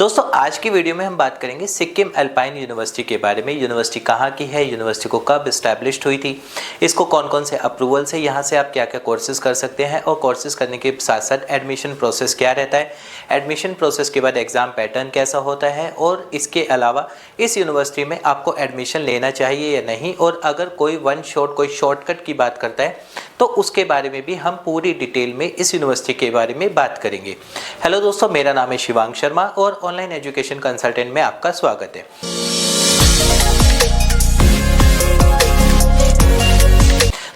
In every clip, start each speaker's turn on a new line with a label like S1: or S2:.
S1: दोस्तों आज की वीडियो में हम बात करेंगे सिक्किम अल्पाइन यूनिवर्सिटी के बारे में। यूनिवर्सिटी कहाँ की है, यूनिवर्सिटी को कब इस्टेब्लिश्ड हुई थी, इसको कौन कौन से अप्रूवल से यहाँ से आप क्या क्या कोर्सेज कर सकते हैं और कोर्सेज करने के साथ साथ एडमिशन प्रोसेस क्या रहता है, एडमिशन प्रोसेस के बाद एग्ज़ाम पैटर्न कैसा होता है और इसके अलावा इस यूनिवर्सिटी में आपको एडमिशन लेना चाहिए या नहीं, और अगर कोई कोई शॉर्टकट की बात करता है तो उसके बारे में भी हम पूरी डिटेल में इस यूनिवर्सिटी के बारे में बात करेंगे। हेलो दोस्तों, मेरा नाम है शिवांग शर्मा और ऑनलाइन एजुकेशन कंसल्टेंट में आपका स्वागत है।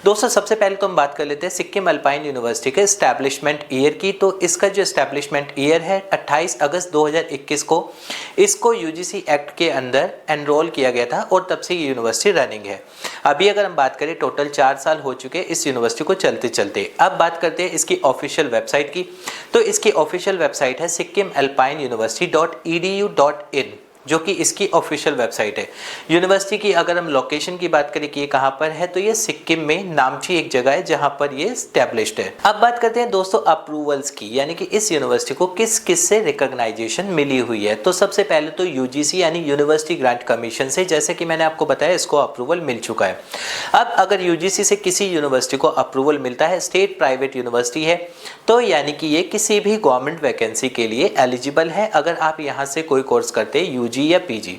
S1: दोस्तों सबसे पहले तो हम बात कर लेते हैं सिक्किम अल्पाइन यूनिवर्सिटी के एस्टैब्लिशमेंट ईयर की। तो इसका जो एस्टैब्लिशमेंट ईयर है 28 अगस्त 2021 को इसको यूजीसी एक्ट के अंदर एनरोल किया गया था और तब से ये यूनिवर्सिटी रनिंग है। अभी अगर हम बात करें टोटल 4 साल हो चुके हैं इस यूनिवर्सिटी को चलते चलते। अब बात करते हैं इसकी ऑफिशियल वेबसाइट की। तो इसकी ऑफिशियल वेबसाइट है sikkimalpineuniversity.edu.in, जो कि इसकी ऑफिशियल वेबसाइट है। यूनिवर्सिटी की अगर हम लोकेशन की बात करें कि ये कहाँ पर है, तो ये सिक्किम में नामची एक जगह है जहाँ पर ये स्टैब्लिश्ड है। अब बात करते हैं दोस्तों अप्रूवल्स की, यानी कि इस यूनिवर्सिटी को किस किस से रिकॉग्नाइजेशन मिली हुई है। तो सबसे पहले तो यूजीसी यानी यूनिवर्सिटी ग्रांट कमीशन से, जैसे कि मैंने आपको बताया, इसको अप्रूवल मिल चुका है। अब अगर यूजीसी से किसी यूनिवर्सिटी को अप्रूवल मिलता है, स्टेट प्राइवेट यूनिवर्सिटी है, तो यानी कि ये किसी भी गवर्नमेंट वैकेंसी के लिए एलिजिबल है अगर आप यहाँ से कोई कोर्स करते हैं यूजी या पीजी।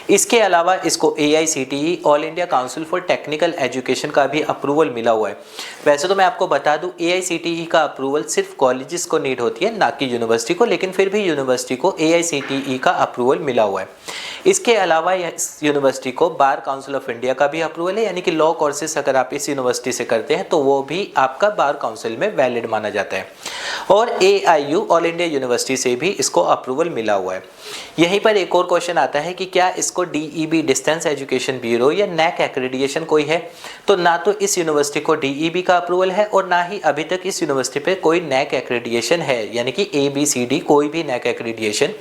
S1: इसके अलावा इसको AICTE all India council for technical education का भी अप्रूवल मिला हुआ है। वैसे तो मैं आपको बता दूं AICTE का अप्रूवल सिर्फ कॉलेजेस को नीड होती है, ना कि यूनिवर्सिटी को, लेकिन फिर भी यूनिवर्सिटी को AICTE का अप्रूवल मिला हुआ है। इसके अलावा इस यूनिवर्सिटी को बार काउंसिल ऑफ इंडिया का भी अप्रूवल है, यानी कि लॉ कोर्सेस अगर आप इस यूनिवर्सिटी से करते हैं तो वो भी आपका बार काउंसिल में वैलिड माना जाता है। और AIU ऑल इंडिया यूनिवर्सिटी से भी इसको अप्रूवल मिला हुआ है। यहीं पर एक और क्वेश्चन आता है कि क्या इसको DEB डिस्टेंस एजुकेशन ब्यूरो या NAC एक्रेडिटेशन कोई है। तो ना तो इस यूनिवर्सिटी को DEB का अप्रूवल है और ना ही अभी तक इस यूनिवर्सिटी पे कोई NAC एक्रेडिटेशन है, यानी कि ABCD कोई भी NAC एक्रेडिटेशन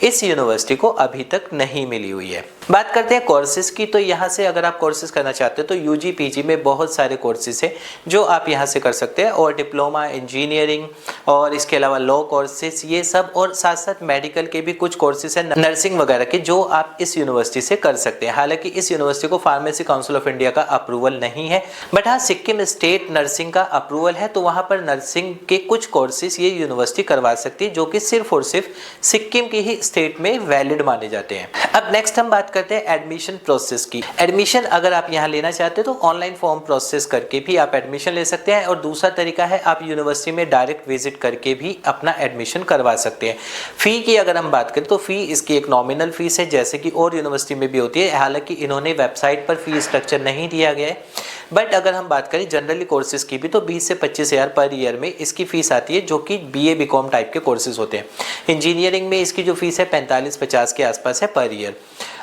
S1: इस यूनिवर्सिटी को अभी तक नहीं मिली हुई है। बात करते हैं कोर्सेज की। तो यहाँ से अगर आप कोर्सेज करना चाहते हो तो UG PG में बहुत सारे कोर्सेज हैं जो आप यहाँ से कर सकते हैं, और डिप्लोमा इंजीनियरिंग और इसके अलावा लॉ कोर्सेज ये सब, और साथ साथ मेडिकल के भी कुछ कोर्सेज हैं, नर्सिंग वगैरह के, जो आप इस यूनिवर्सिटी से कर सकते हैं। हालांकि इस यूनिवर्सिटी को फार्मेसी काउंसिल ऑफ इंडिया का अप्रूवल नहीं है, बट हाँ सिक्किम स्टेट नर्सिंग का अप्रूवल है। तो वहाँ पर नर्सिंग के कुछ कोर्सेज ये यूनिवर्सिटी करवा सकती है जो कि सिर्फ और सिर्फ सिक्किम की ही स्टेट में वैलिड माने जाते हैं। अब नेक्स्ट हम बात करते हैं एडमिशन प्रोसेस की। एडमिशन अगर आप यहाँ लेना चाहते हैं तो ऑनलाइन फॉर्म प्रोसेस करके भी आप एडमिशन ले सकते हैं, और दूसरा तरीका है आप यूनिवर्सिटी में डायरेक्ट विजिट करके भी अपना एडमिशन करवा सकते हैं। फी की अगर हम बात करें तो फी इसकी एक नॉमिनल फीस है, जैसे कि और यूनिवर्सिटी में भी होती है। हालांकि इन्होंने वेबसाइट पर फी स्ट्रक्चर नहीं दिया गया है, बट अगर हम बात करें जनरली कोर्सेज की भी तो 20 से 25 हज़ार पर ईयर में इसकी फीस आती है, जो कि BA BCom टाइप के कोर्सेज होते हैं। इंजीनियरिंग में इसकी जो फीस है 45-50 के आसपास है पर ईयर।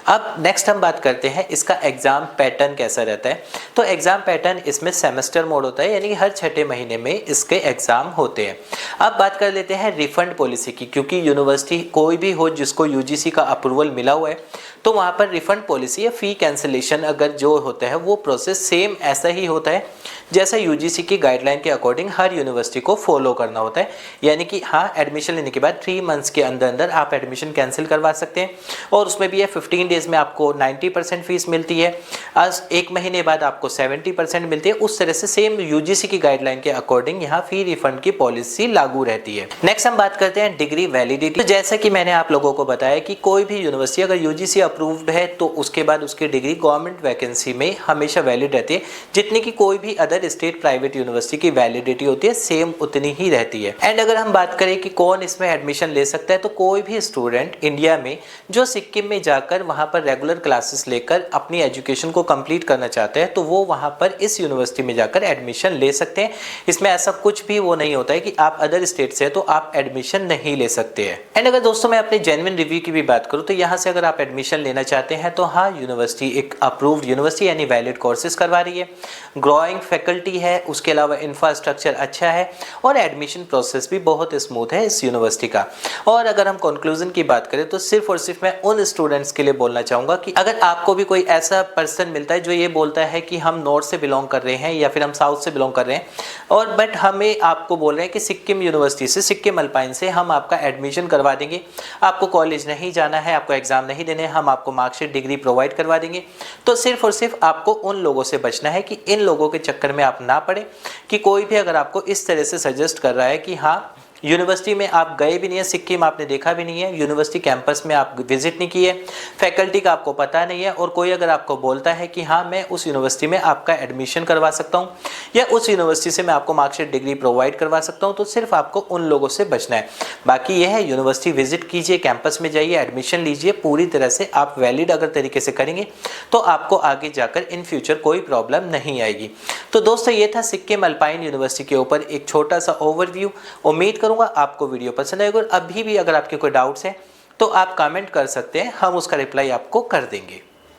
S1: अब नेक्स्ट हम बात करते हैं इसका एग्जाम पैटर्न कैसा रहता है। तो एग्जाम पैटर्न इसमें सेमेस्टर मोड होता है, यानी कि हर 6ठे महीने में इसके एग्जाम होते हैं। अब बात कर लेते हैं रिफंड पॉलिसी की, क्योंकि यूनिवर्सिटी कोई भी हो जिसको UGC का अप्रूवल मिला हुआ है तो वहाँ पर रिफंड पॉलिसी या फी कैंसिलेशन अगर जो होता है वो प्रोसेस सेम ऐसा ही होता है जैसा UGC की गाइडलाइन के अकॉर्डिंग हर यूनिवर्सिटी को फॉलो करना होता है। यानी कि हाँ, एडमिशन लेने के बाद 3 मंथ्स के अंदर अंदर आप एडमिशन कैंसिल करवा सकते हैं, और उसमें भी 15 डेज में आपको 90% फीस मिलती है, आज 1 महीने बाद आपको 70% मिलती है। उस तरह से सेम UGC की गाइडलाइन के अकॉर्डिंग यहाँ फी रिफंड की पॉलिसी लागू रहती है। नेक्स्ट हम बात करते हैं डिग्री वैलिडिटी। तो जैसा कि मैंने आप लोगों को बताया कि कोई भी यूनिवर्सिटी अगर UGC अप्रूव्ड है तो उसके बाद उसकी डिग्री गवर्नमेंट वैकेंसी में हमेशा वैलिड रहती है, जितनी की कोई भी अदर स्टेट प्राइवेट यूनिवर्सिटी की वैलिडिटी होती है सेम उतनी ही रहती है। एंड अगर हम बात करें कि कौन इसमें एडमिशन ले सकता है, तो कोई भी स्टूडेंट इंडिया में जो सिक्किम में जाकर वहां पर रेगुलर क्लासेस लेकर अपनी एजुकेशन को कंप्लीट करना चाहते हैं तो वो वहां पर इस यूनिवर्सिटी में जाकर एडमिशन ले सकते हैं। इसमें ऐसा कुछ भी वो नहीं होता है कि आप अदर स्टेट से तो आप एडमिशन नहीं ले सकते हैं। एंड अगर दोस्तों मैं अपने जेन्युइन रिव्यू की भी बात करूँ तो यहाँ से अगर आप एडमिशन लेना चाहते हैं तो हाँ, यूनिवर्सिटी एक अप्रूव्ड यूनिवर्सिटी यानी वैलिड कोर्सेज करवा रही है, ग्रोइंग फैकल्टी है, उसके अलावा इंफ्रास्ट्रक्चर अच्छा है, और एडमिशन प्रोसेस भी बहुत स्मूथ है इस यूनिवर्सिटी का। और अगर हम कंक्लूजन की बात करें तो सिर्फ और सिर्फ मैं उन स्टूडेंट्स के लिए बोलना बोलना चाहूँगा कि अगर आपको भी कोई ऐसा पर्सन मिलता है जो ये बोलता है कि हम नॉर्थ से बिलोंग कर रहे हैं या फिर हम साउथ से बिलोंग कर रहे हैं और बट हमें आपको बोल रहे हैं कि सिक्किम यूनिवर्सिटी से, सिक्किम अल्पाइन से हम आपका एडमिशन करवा देंगे, आपको कॉलेज नहीं जाना है, आपको एग्जाम नहीं देने, हम आपको मार्कशीट डिग्री प्रोवाइड करवा देंगे, तो सिर्फ और सिर्फ आपको उन लोगों से बचना है कि इन लोगों के चक्कर में आप ना पड़े। कि कोई भी अगर आपको इस तरह से सजेस्ट कर रहा है कि हाँ यूनिवर्सिटी में आप गए भी नहीं है, सिक्किम आपने देखा भी नहीं है, यूनिवर्सिटी कैंपस में आप विजिट नहीं किए, फैकल्टी का आपको पता नहीं है, और कोई अगर आपको बोलता है कि हाँ मैं उस यूनिवर्सिटी में आपका एडमिशन करवा सकता हूँ या उस यूनिवर्सिटी से मैं आपको मार्कशीट डिग्री प्रोवाइड करवा सकता हूँ, तो सिर्फ आपको उन लोगों से बचना है। बाकी यह है यूनिवर्सिटी विजिट कीजिए, कैंपस में जाइए, एडमिशन लीजिए, पूरी तरह से आप वैलिड अगर तरीके से करेंगे तो आपको आगे जाकर इन फ्यूचर कोई प्रॉब्लम नहीं आएगी। तो दोस्तों ये था सिक्किम अल्पाइन यूनिवर्सिटी के ऊपर एक छोटा सा ओवरव्यू। उम्मीद करूंगा आपको वीडियो पसंद आएगा, और अभी भी अगर आपके कोई डाउट्स हैं तो आप कमेंट कर सकते हैं, हम उसका रिप्लाई आपको कर देंगे।